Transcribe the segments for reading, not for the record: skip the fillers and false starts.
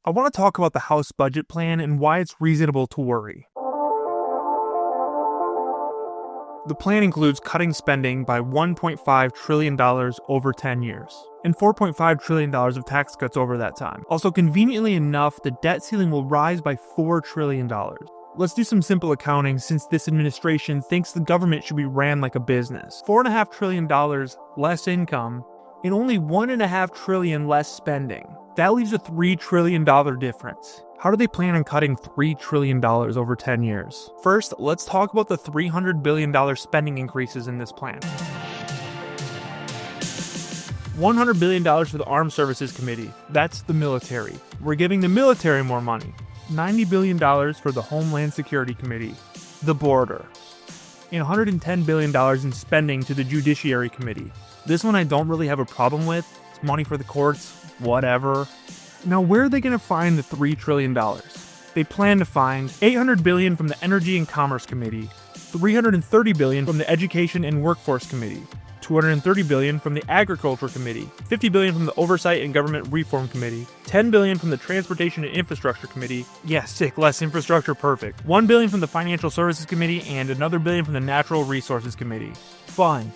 I want to talk about the House budget plan and why it's reasonable to worry. The plan includes cutting spending by $1.5 trillion over 10 years, and $4.5 trillion of tax cuts over that time. Also, conveniently enough, the debt ceiling will rise by $4 trillion. Let's do some simple accounting since this administration thinks the government should be ran like a business. $4.5 trillion less income and only $1.5 trillion less spending. That leaves a $3 trillion difference. How do they plan on cutting $3 trillion over 10 years? First, let's talk about the $300 billion spending increases in this plan. $100 billion for the Armed Services Committee. That's the military. We're giving the military more money. $90 billion for the Homeland Security Committee, the border, and $110 billion in spending to the Judiciary Committee. This one I don't really have a problem with. It's money for the courts, whatever. Now, where are they going to find the $3 trillion? They plan to find $800 billion from the Energy and Commerce Committee, $330 billion from the Education and Workforce Committee, $230 billion from the Agriculture Committee, $50 billion from the Oversight and Government Reform Committee, $10 billion from the Transportation and Infrastructure Committee, less infrastructure, perfect, $1 billion from the Financial Services Committee, and another $1 billion from the Natural Resources Committee. Fun.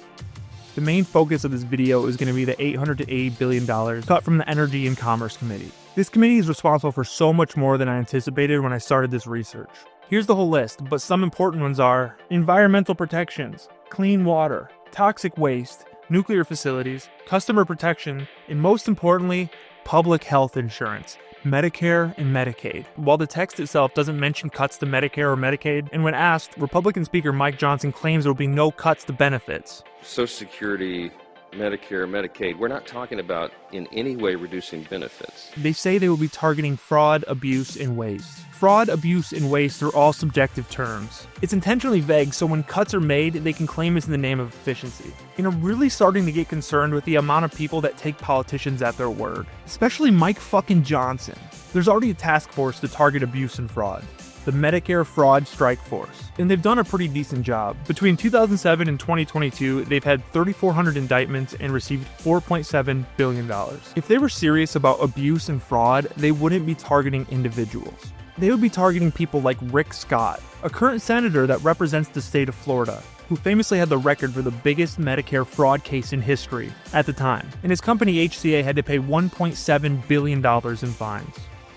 The main focus of this video is going to be the $800 to $80 billion cut from the Energy and Commerce Committee. This committee is responsible for so much more than I anticipated when I started this research. Here's the whole list, but some important ones are environmental protections, clean water, toxic waste, nuclear facilities, customer protection, and most importantly, public health insurance, Medicare and Medicaid. While the text itself doesn't mention cuts to Medicare or Medicaid, and when asked, Republican Speaker Mike Johnson claims there will be no cuts to benefits. Social Security, Medicare, Medicaid, we're not talking about in any way reducing benefits. They say they will be targeting fraud, abuse, and waste. Fraud, abuse, and waste are all subjective terms. It's intentionally vague, so when cuts are made, they can claim it's in the name of efficiency. And I'm really starting to get concerned with the amount of people that take politicians at their word. Especially Mike fucking Johnson. There's already a task force to target abuse and fraud. The Medicare Fraud Strike Force. And they've done a pretty decent job. Between 2007 and 2022, they've had 3,400 indictments and received $4.7 billion. If they were serious about abuse and fraud, they wouldn't be targeting individuals. They would be targeting people like Rick Scott, a current senator that represents the state of Florida, who famously had the record for the biggest Medicare fraud case in history at the time. And his company HCA had to pay $1.7 billion in fines.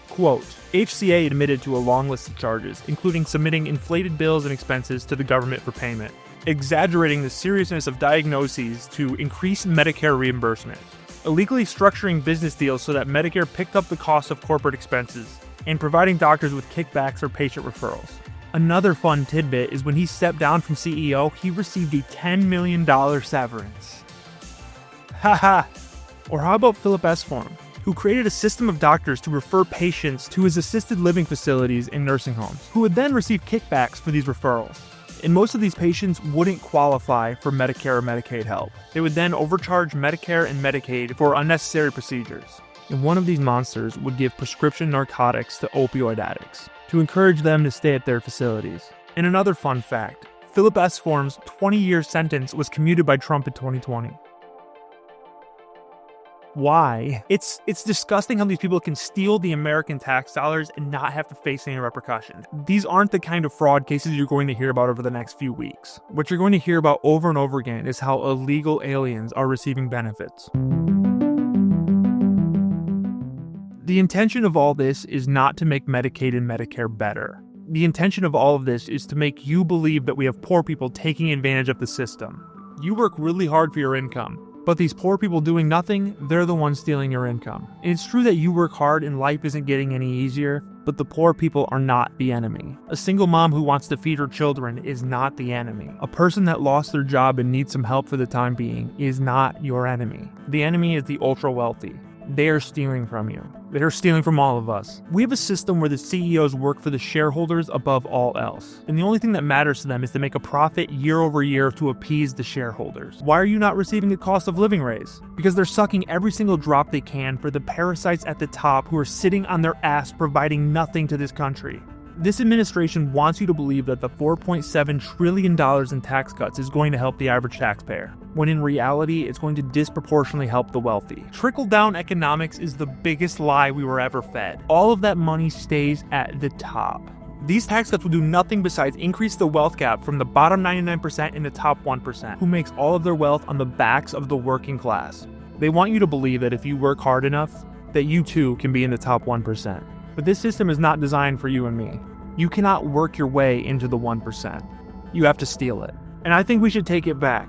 Quote, HCA admitted to a long list of charges, including submitting inflated bills and expenses to the government for payment, exaggerating the seriousness of diagnoses to increase Medicare reimbursement, illegally structuring business deals so that Medicare picked up the cost of corporate expenses, and providing doctors with kickbacks or patient referrals. Another fun tidbit is when he stepped down from CEO, he received a $10 million severance. Haha. Or how about Philip Esform, who created a system of doctors to refer patients to his assisted living facilities and nursing homes, who would then receive kickbacks for these referrals. And most of these patients wouldn't qualify for Medicare or Medicaid help. They would then overcharge Medicare and Medicaid for unnecessary procedures. And one of these monsters would give prescription narcotics to opioid addicts to encourage them to stay at their facilities. And another fun fact, Philip Esform's 20-year sentence was commuted by Trump in 2020. Why? It's disgusting how these people can steal the American tax dollars and not have to face any repercussions. These aren't the kind of fraud cases you're going to hear about over the next few weeks. What you're going to hear about over and over again is how illegal aliens are receiving benefits. The intention of all this is not to make Medicaid and Medicare better. The intention of all of this is to make you believe that we have poor people taking advantage of the system. You work really hard for your income, but these poor people doing nothing, they're the ones stealing your income. And it's true that you work hard and life isn't getting any easier, but the poor people are not the enemy. A single mom who wants to feed her children is not the enemy. A person that lost their job and needs some help for the time being is not your enemy. The enemy is the ultra wealthy. They are stealing from you. They're stealing from all of us. We have a system where the CEOs work for the shareholders above all else. And the only thing that matters to them is to make a profit year over year to appease the shareholders. Why are you not receiving a cost of living raise? Because they're sucking every single drop they can for the parasites at the top who are sitting on their ass providing nothing to this country. This administration wants you to believe that the $4.7 trillion in tax cuts is going to help the average taxpayer, when in reality, it's going to disproportionately help the wealthy. Trickle-down economics is the biggest lie we were ever fed. All of that money stays at the top. These tax cuts will do nothing besides increase the wealth gap from the bottom 99% and the top 1%, who makes all of their wealth on the backs of the working class. They want you to believe that if you work hard enough, that you too can be in the top 1%. But this system is not designed for you and me. You cannot work your way into the 1%. You have to steal it. And I think we should take it back.